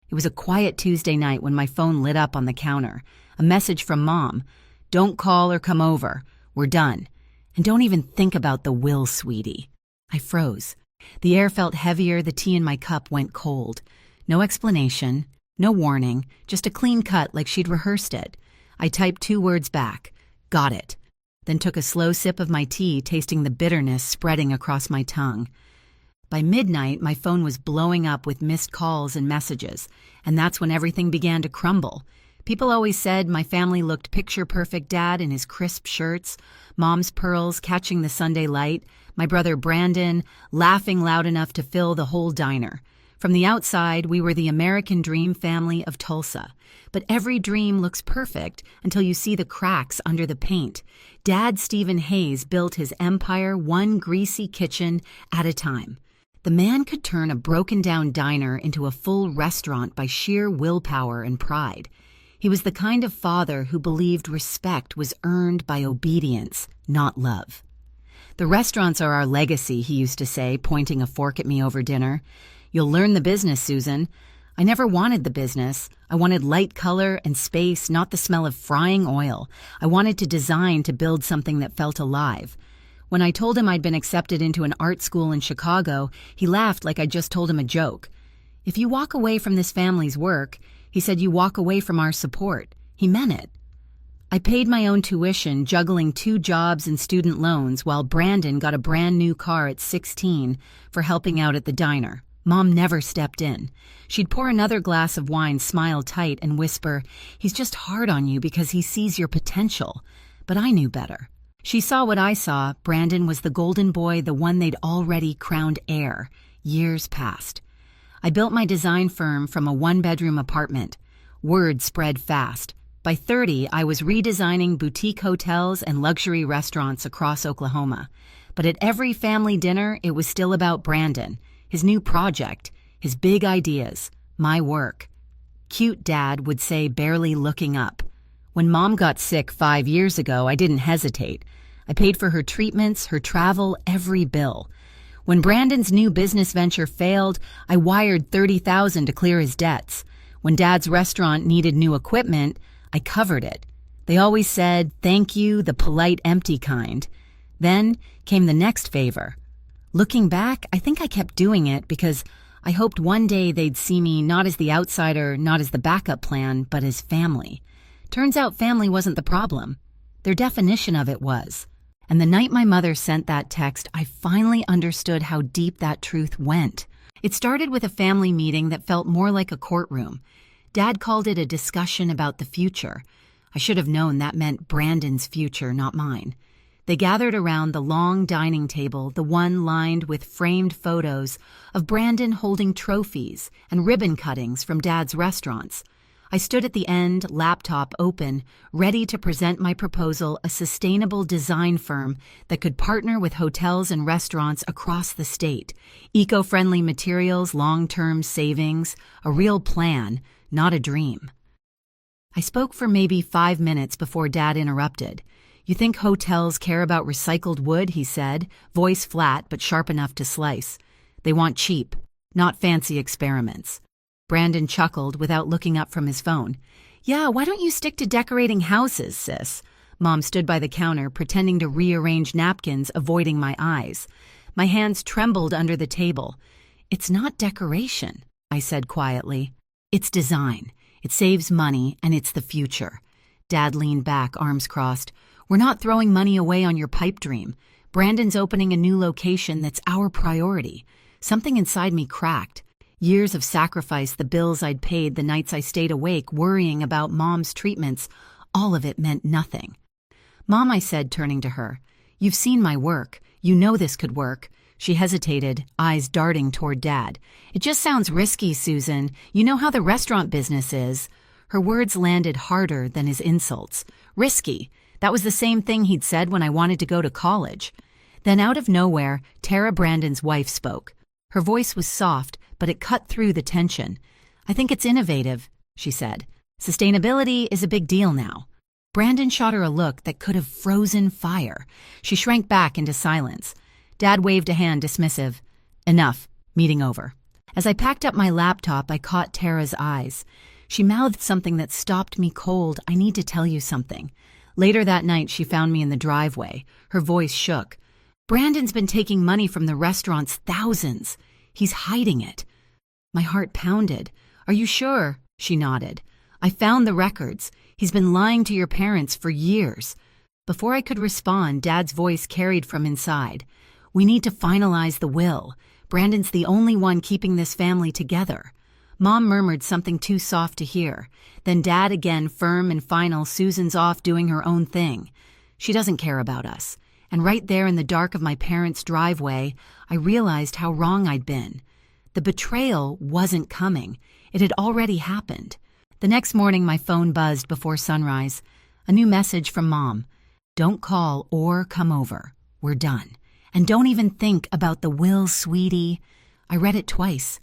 It was a quiet Tuesday night when my phone lit up on the counter. A message from Mom. "Don't call or come over. We're done. And don't even think about the will, sweetie." I froze. The air felt heavier, the tea in my cup went cold. No explanation, no warning, just a clean cut like she'd rehearsed it. I typed 2 words back. "Got it." Then took a slow sip of my tea, tasting the bitterness spreading across my tongue. By midnight, my phone was blowing up with missed calls and messages, and that's when everything began to crumble. People always said my family looked picture-perfect: Dad in his crisp shirts, Mom's pearls catching the Sunday light, my brother Brandon laughing loud enough to fill the whole diner. From the outside, we were the American dream family of Tulsa. But every dream looks perfect until you see the cracks under the paint. Dad Stephen Hayes built his empire one greasy kitchen at a time. The man could turn a broken-down diner into a full restaurant by sheer willpower and pride. He was the kind of father who believed respect was earned by obedience, not love. "The restaurants are our legacy," he used to say, pointing a fork at me over dinner. "You'll learn the business, Susan." I never wanted the business. I wanted light color and space, not the smell of frying oil. I wanted to design to build something that felt alive. When I told him I'd been accepted into an art school in Chicago, he laughed like I'd just told him a joke. "If you walk away from this family's work," he said, "you walk away from our support." He meant it. I paid my own tuition, juggling 2 jobs and student loans, while Brandon got a brand new car at 16 for helping out at the diner. Mom never stepped in. She'd pour another glass of wine, smile tight, and whisper, "He's just hard on you because he sees your potential." But I knew better. She saw what I saw. Brandon was the golden boy, the one they'd already crowned heir. Years passed. I built my design firm from a 1-bedroom apartment. Word spread fast. By 30, I was redesigning boutique hotels and luxury restaurants across Oklahoma. But at every family dinner, it was still about Brandon, his new project, his big ideas, my work. "Cute," Dad would say, barely looking up. When Mom got sick 5 years ago, I didn't hesitate. I paid for her treatments, her travel, every bill. When Brandon's new business venture failed, I wired $30,000 to clear his debts. When Dad's restaurant needed new equipment, I covered it. They always said, "Thank you, the polite, empty kind." Then came the next favor. Looking back, I think I kept doing it because I hoped one day they'd see me not as the outsider, not as the backup plan, but as family. Turns out family wasn't the problem. Their definition of it was. And the night my mother sent that text, I finally understood how deep that truth went. It started with a family meeting that felt more like a courtroom. Dad called it a discussion about the future. I should have known that meant Brandon's future, not mine. They gathered around the long dining table, the one lined with framed photos of Brandon holding trophies and ribbon cuttings from Dad's restaurants. I stood at the end, laptop open, ready to present my proposal, a sustainable design firm that could partner with hotels and restaurants across the state. Eco-friendly materials, long-term savings, a real plan, not a dream. I spoke for maybe 5 minutes before Dad interrupted. "You think hotels care about recycled wood?" he said, voice flat but sharp enough to slice. "They want cheap, not fancy experiments." Brandon chuckled without looking up from his phone. "Yeah, why don't you stick to decorating houses, sis?" Mom stood by the counter, pretending to rearrange napkins, avoiding my eyes. My hands trembled under the table. "It's not decoration," I said quietly. "It's design. It saves money, and it's the future." Dad leaned back, arms crossed. "We're not throwing money away on your pipe dream. Brandon's opening a new location that's our priority." Something inside me cracked. Years of sacrifice, the bills I'd paid, the nights I stayed awake worrying about Mom's treatments, all of it meant nothing. "Mom," I said, turning to her, "you've seen my work. You know this could work." She hesitated, eyes darting toward Dad. "It just sounds risky, Susan. You know how the restaurant business is." Her words landed harder than his insults. Risky. That was the same thing he'd said when I wanted to go to college. Then out of nowhere, Tara, Brandon's wife, spoke. Her voice was soft, but it cut through the tension. "I think it's innovative," she said. "Sustainability is a big deal now." Brandon shot her a look that could have frozen fire. She shrank back into silence. Dad waved a hand, dismissive. "Enough. Meeting over." As I packed up my laptop, I caught Tara's eyes. She mouthed something that stopped me cold. "I need to tell you something." Later that night, she found me in the driveway. Her voice shook. "Brandon's been taking money from the restaurants, thousands. He's hiding it." My heart pounded. "Are you sure?" She nodded. "I found the records. He's been lying to your parents for years." Before I could respond, Dad's voice carried from inside. "We need to finalize the will. Brandon's the only one keeping this family together." Mom murmured something too soft to hear. Then Dad again, firm and final. "Susan's off doing her own thing. She doesn't care about us." And right there in the dark of my parents' driveway, I realized how wrong I'd been. The betrayal wasn't coming. It had already happened. The next morning, my phone buzzed before sunrise. A new message from Mom. "Don't call or come over. We're done. And don't even think about the will, sweetie." I read it twice,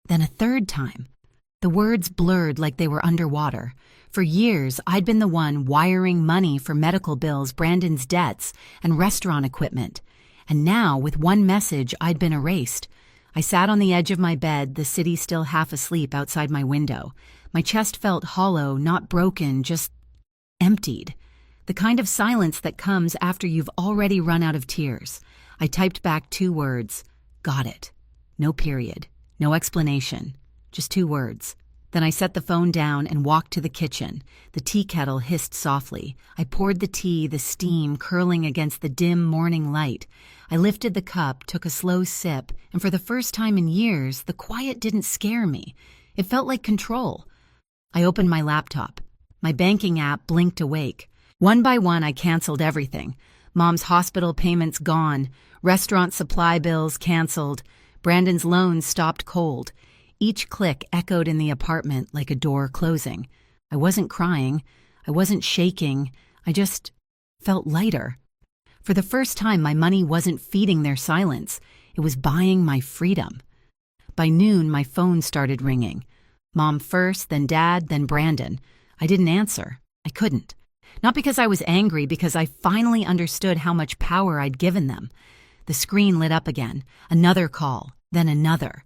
then a third time. The words blurred like they were underwater. For years, I'd been the one wiring money for medical bills, Brandon's debts, and restaurant equipment. And now, with one message, I'd been erased. I sat on the edge of my bed, the city still half asleep outside my window. My chest felt hollow, not broken, just emptied. The kind of silence that comes after you've already run out of tears. I typed back 2 words. "Got it." No period. No explanation. Just 2 words. Then I set the phone down and walked to the kitchen. The tea kettle hissed softly. I poured the tea, the steam curling against the dim morning light. I lifted the cup, took a slow sip, and for the first time in years, the quiet didn't scare me. It felt like control. I opened my laptop. My banking app blinked awake. One by one, I canceled everything. Mom's hospital payments gone. Restaurant supply bills canceled. Brandon's loans stopped cold. Each click echoed in the apartment like a door closing. I wasn't crying. I wasn't shaking. I just felt lighter. For the first time, my money wasn't feeding their silence. It was buying my freedom. By noon, my phone started ringing. Mom first, then Dad, then Brandon. I didn't answer. I couldn't. Not because I was angry, because I finally understood how much power I'd given them. The screen lit up again. Another call, then another.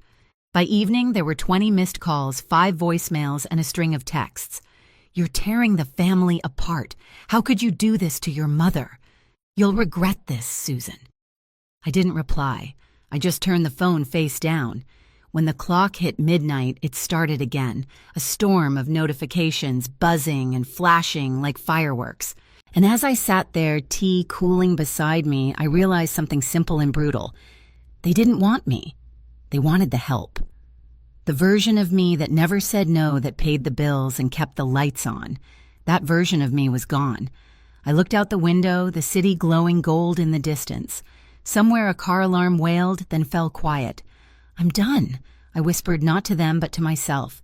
By evening, there were 20 missed calls, 5 voicemails, and a string of texts. "You're tearing the family apart. How could you do this to your mother? You'll regret this, Susan." I didn't reply. I just turned the phone face down. When the clock hit midnight, it started again, a storm of notifications, buzzing and flashing like fireworks. And as I sat there, tea cooling beside me, I realized something simple and brutal. They didn't want me. They wanted the help. The version of me that never said no, that paid the bills and kept the lights on. That version of me was gone. I looked out the window, the city glowing gold in the distance. Somewhere a car alarm wailed, then fell quiet. "I'm done," I whispered, not to them but to myself.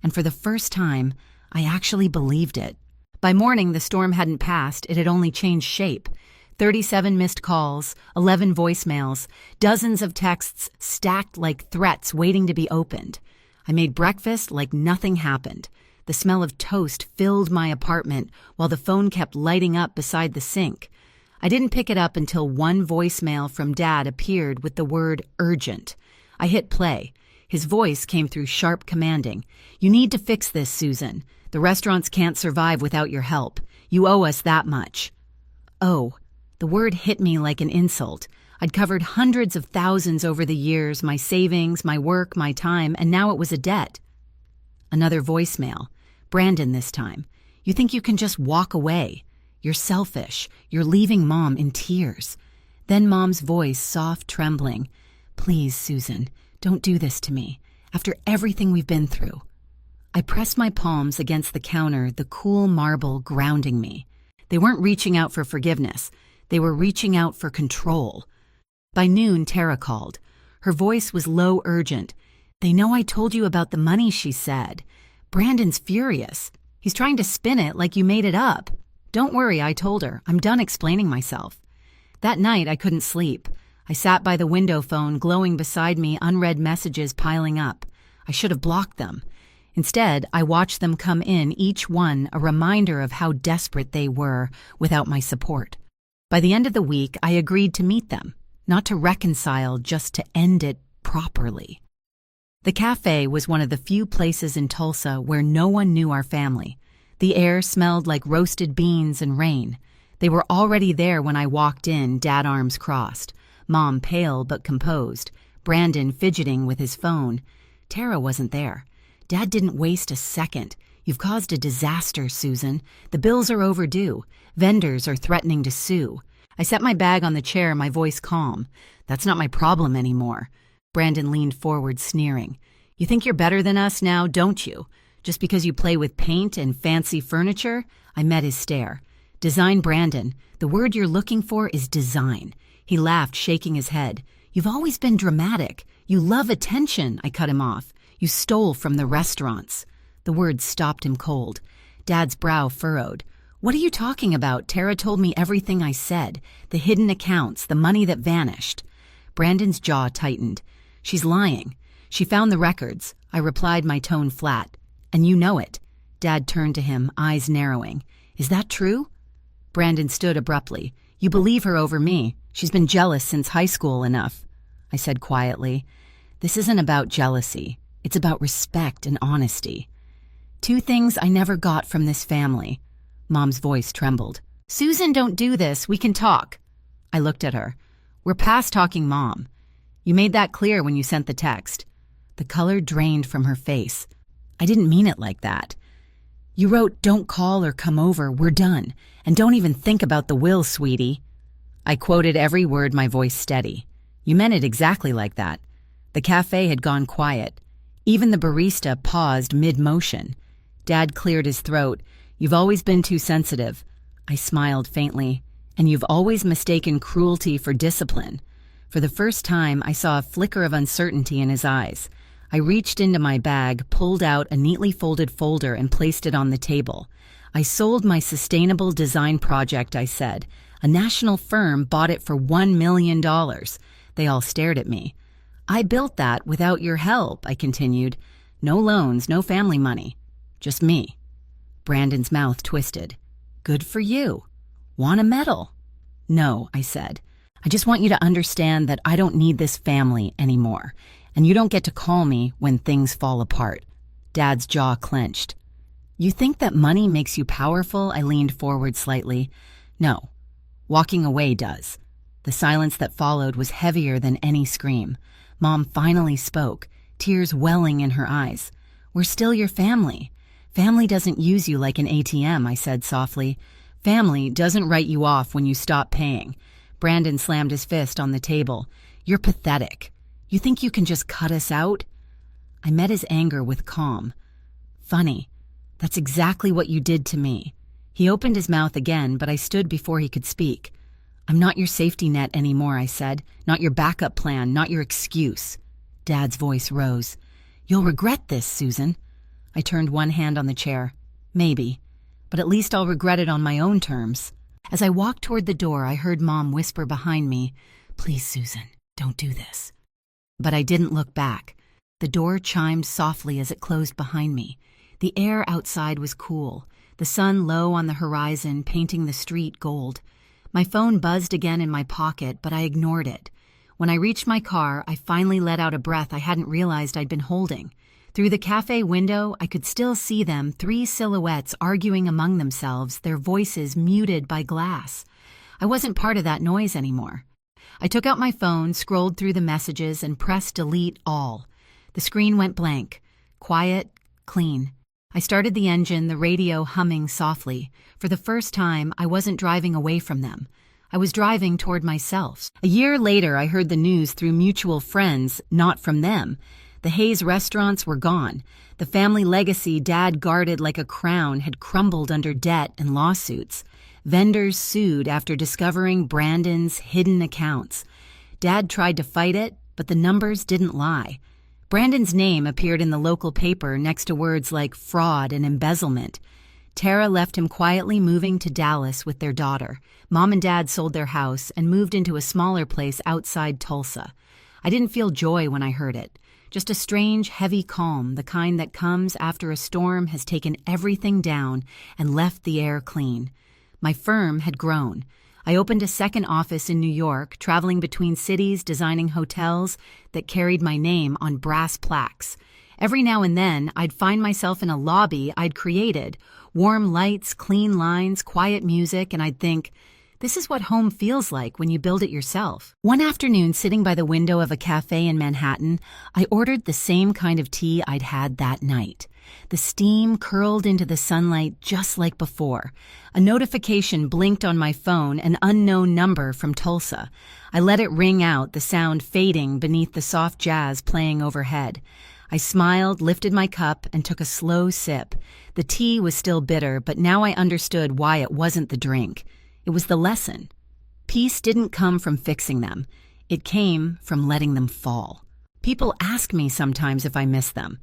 And for the first time, I actually believed it. By morning, the storm hadn't passed, it had only changed shape. 37 missed calls, 11 voicemails, dozens of texts stacked like threats waiting to be opened. I made breakfast like nothing happened. The smell of toast filled my apartment while the phone kept lighting up beside the sink. I didn't pick it up until one voicemail from Dad appeared with the word urgent. I hit play. His voice came through sharp, commanding. "You need to fix this, Susan. The restaurants can't survive without your help. You owe us that much." Oh, the word hit me like an insult. I'd covered hundreds of thousands over the years, my savings, my work, my time, and now it was a debt. Another voicemail. Brandon this time. "You think you can just walk away? You're selfish. You're leaving Mom in tears." Then Mom's voice, soft, trembling. "Please, Susan, don't do this to me. After everything we've been through." I pressed my palms against the counter, the cool marble grounding me. They weren't reaching out for forgiveness. They were reaching out for control. By noon, Tara called. Her voice was low, urgent. "They know I told you about the money," she said. "Brandon's furious. He's trying to spin it like you made it up." "Don't worry," I told her. "I'm done explaining myself." That night, I couldn't sleep. I sat by the window phone, glowing beside me, unread messages piling up. I should have blocked them. Instead, I watched them come in, each one a reminder of how desperate they were without my support. By the end of the week, I agreed to meet them, not to reconcile, just to end it properly. The cafe was one of the few places in Tulsa where no one knew our family. The air smelled like roasted beans and rain. They were already there when I walked in, Dad arms crossed. Mom pale but composed. Brandon fidgeting with his phone. Tara wasn't there. Dad didn't waste a second. You've caused a disaster, Susan. The bills are overdue. Vendors are threatening to sue. I set my bag on the chair, my voice calm. That's not my problem anymore. Brandon leaned forward, sneering. You think you're better than us now, don't you? Just because you play with paint and fancy furniture? I met his stare. Design, Brandon. The word you're looking for is design. He laughed, shaking his head. You've always been dramatic. You love attention, I cut him off. You stole from the restaurants. The words stopped him cold. Dad's brow furrowed. What are you talking about? Tara told me everything I said. The hidden accounts, the money that vanished. Brandon's jaw tightened. She's lying. She found the records. I replied, my tone flat. And you know it. Dad turned to him, eyes narrowing. Is that true? Brandon stood abruptly. You believe her over me. She's been jealous since high school enough. I said quietly. This isn't about jealousy. It's about respect and honesty. Two things I never got from this family. Mom's voice trembled. Susan, don't do this. We can talk. I looked at her. We're past talking, Mom. You made that clear when you sent the text. The color drained from her face. I didn't mean it like that. You wrote, don't call or come over, we're done. And don't even think about the will, sweetie. I quoted every word, my voice steady. You meant it exactly like that. The cafe had gone quiet. Even the barista paused mid-motion. Dad cleared his throat. You've always been too sensitive. I smiled faintly. And you've always mistaken cruelty for discipline. For the first time, I saw a flicker of uncertainty in his eyes. I reached into my bag, pulled out a neatly folded folder, and placed it on the table. I sold my sustainable design project, I said. A national firm bought it for $1 million. They all stared at me. I built that without your help, I continued. No loans, no family money. Just me. Brandon's mouth twisted. Good for you. Want a medal? No, I said. I just want you to understand that I don't need this family anymore, and you don't get to call me when things fall apart. Dad's jaw clenched. You think that money makes you powerful? I leaned forward slightly. No. Walking away does. The silence that followed was heavier than any scream. Mom finally spoke, tears welling in her eyes. We're still your family. Family doesn't use you like an ATM, I said softly. Family doesn't write you off when you stop paying. Brandon slammed his fist on the table. You're pathetic. You think you can just cut us out? I met his anger with calm. Funny. That's exactly what you did to me. He opened his mouth again, but I stood before he could speak. I'm not your safety net anymore, I said. Not your backup plan, not your excuse. Dad's voice rose. You'll regret this, Susan. I turned one hand on the chair. Maybe. But at least I'll regret it on my own terms. As I walked toward the door, I heard Mom whisper behind me, Please, Susan, don't do this. But I didn't look back. The door chimed softly as it closed behind me. The air outside was cool, the sun low on the horizon, painting the street gold. My phone buzzed again in my pocket, but I ignored it. When I reached my car, I finally let out a breath I hadn't realized I'd been holding. Through the cafe window, I could still see them, 3 silhouettes arguing among themselves, their voices muted by glass. I wasn't part of that noise anymore. I took out my phone, scrolled through the messages, and pressed delete all. The screen went blank. Quiet, clean. I started the engine, the radio humming softly. For the first time, I wasn't driving away from them. I was driving toward myself. A year later, I heard the news through mutual friends, not from them. The Hayes restaurants were gone. The family legacy Dad guarded like a crown had crumbled under debt and lawsuits. Vendors sued after discovering Brandon's hidden accounts. Dad tried to fight it, but the numbers didn't lie. Brandon's name appeared in the local paper next to words like fraud and embezzlement. Tara left him quietly moving to Dallas with their daughter. Mom and Dad sold their house and moved into a smaller place outside Tulsa. I didn't feel joy when I heard it. Just a strange, heavy calm, the kind that comes after a storm has taken everything down and left the air clean. My firm had grown. I opened a second office in New York, traveling between cities, designing hotels that carried my name on brass plaques. Every now and then, I'd find myself in a lobby I'd created, warm lights, clean lines, quiet music, and I'd think, this is what home feels like when you build it yourself. One afternoon, sitting by the window of a cafe in Manhattan, I ordered the same kind of tea I'd had that night. The steam curled into the sunlight just like before. A notification blinked on my phone, an unknown number from Tulsa. I let it ring out, the sound fading beneath the soft jazz playing overhead. I smiled, lifted my cup, and took a slow sip. The tea was still bitter, but now I understood why it wasn't the drink. It was the lesson. Peace didn't come from fixing them. It came from letting them fall. People ask me sometimes if I miss them.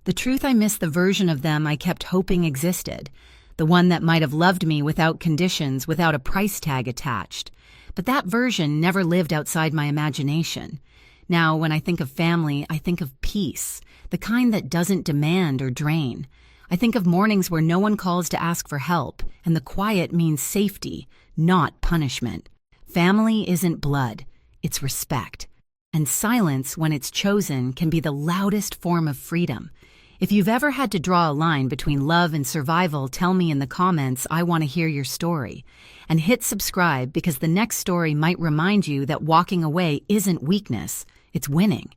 The truth, I miss the version of them I kept hoping existed, the one that might have loved me without conditions, without a price tag attached. But that version never lived outside my imagination. Now, when I think of family, I think of peace, the kind that doesn't demand or drain. I think of mornings where no one calls to ask for help, and the quiet means safety, not punishment. Family isn't blood, it's respect. And silence, when it's chosen, can be the loudest form of freedom. If you've ever had to draw a line between love and survival, tell me in the comments. I want to hear your story. And hit subscribe, because the next story might remind you that walking away isn't weakness, it's winning.